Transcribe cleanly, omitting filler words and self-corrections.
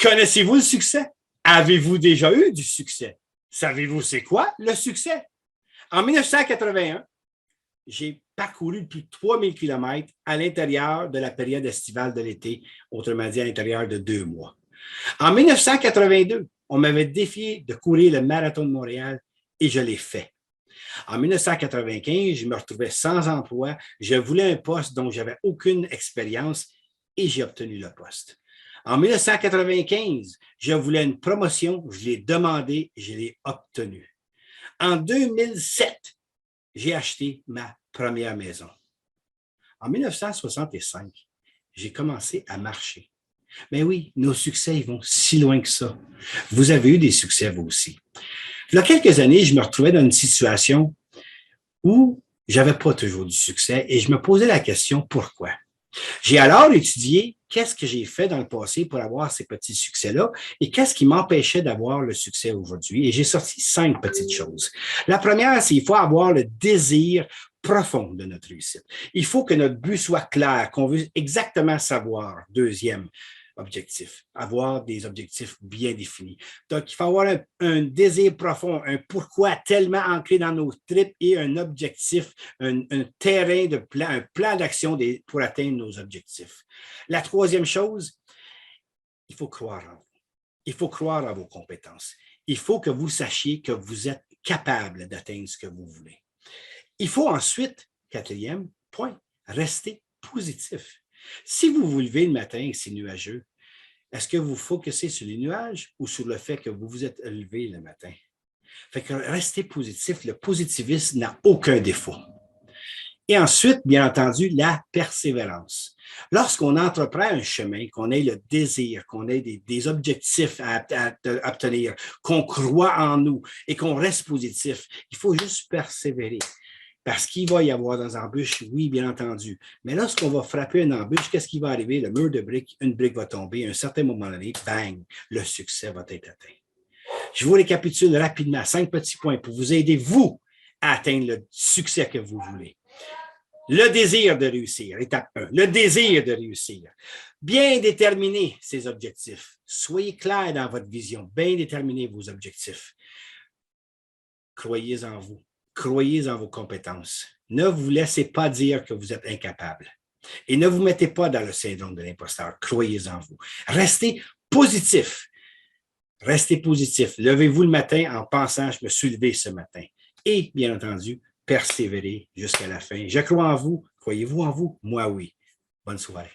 Connaissez-vous le succès? Avez-vous déjà eu du succès? Savez-vous c'est quoi le succès? En 1981, j'ai parcouru plus de 3000 km à l'intérieur de la période estivale de l'été, autrement dit à l'intérieur de 2 mois. En 1982, on m'avait défié de courir le marathon de Montréal et je l'ai fait. En 1995, je me retrouvais sans emploi, je voulais un poste dont je n'avais aucune expérience et j'ai obtenu le poste. En 1995, je voulais une promotion, je l'ai demandé et je l'ai obtenue. En 2007, j'ai acheté ma première maison. En 1965, j'ai commencé à marcher. Mais oui, nos succès, ils vont si loin que ça. Vous avez eu des succès, vous aussi. Il y a quelques années, je me retrouvais dans une situation où je n'avais pas toujours du succès et je me posais la question pourquoi. J'ai alors étudié qu'est-ce que j'ai fait dans le passé pour avoir ces petits succès-là et qu'est-ce qui m'empêchait d'avoir le succès aujourd'hui. Et j'ai sorti 5 petites choses. La première, c'est qu'il faut avoir le désir profond de notre réussite. Il faut que notre but soit clair, qu'on veut exactement savoir. Deuxième objectif, avoir des objectifs bien définis. Donc, il faut avoir un désir profond, un pourquoi tellement ancré dans nos tripes et un objectif, un terrain de plan, un plan d'action pour atteindre nos objectifs. La troisième chose, il faut croire en vous. Il faut croire en vos compétences. Il faut que vous sachiez que vous êtes capable d'atteindre ce que vous voulez. Il faut ensuite, quatrième point, rester positif. Si vous vous levez le matin et c'est nuageux, est-ce que vous focussez sur les nuages ou sur le fait que vous vous êtes levé le matin? Fait que restez positif. Le positivisme n'a aucun défaut. Et ensuite, bien entendu, la persévérance. Lorsqu'on entreprend un chemin, qu'on ait le désir, qu'on ait des objectifs à obtenir, qu'on croit en nous et qu'on reste positif, il faut juste persévérer. Parce qu'il va y avoir des embûches, oui, bien entendu. Mais lorsqu'on va frapper une embûche, qu'est-ce qui va arriver? Le mur de briques, une brique va tomber. À un certain moment donné, bang, le succès va être atteint. Je vous récapitule rapidement 5 petits points pour vous aider, vous, à atteindre le succès que vous voulez. Le désir de réussir, étape 1. Le désir de réussir. Bien déterminer ses objectifs. Soyez clair dans votre vision. Bien déterminer vos objectifs. Croyez en vous. Croyez en vos compétences. Ne vous laissez pas dire que vous êtes incapable. Et ne vous mettez pas dans le syndrome de l'imposteur. Croyez en vous. Restez positif. Restez positif. Levez-vous le matin en pensant « je me suis levé ce matin ». Et, bien entendu, persévérez jusqu'à la fin. Je crois en vous. Croyez-vous en vous? Moi, oui. Bonne soirée.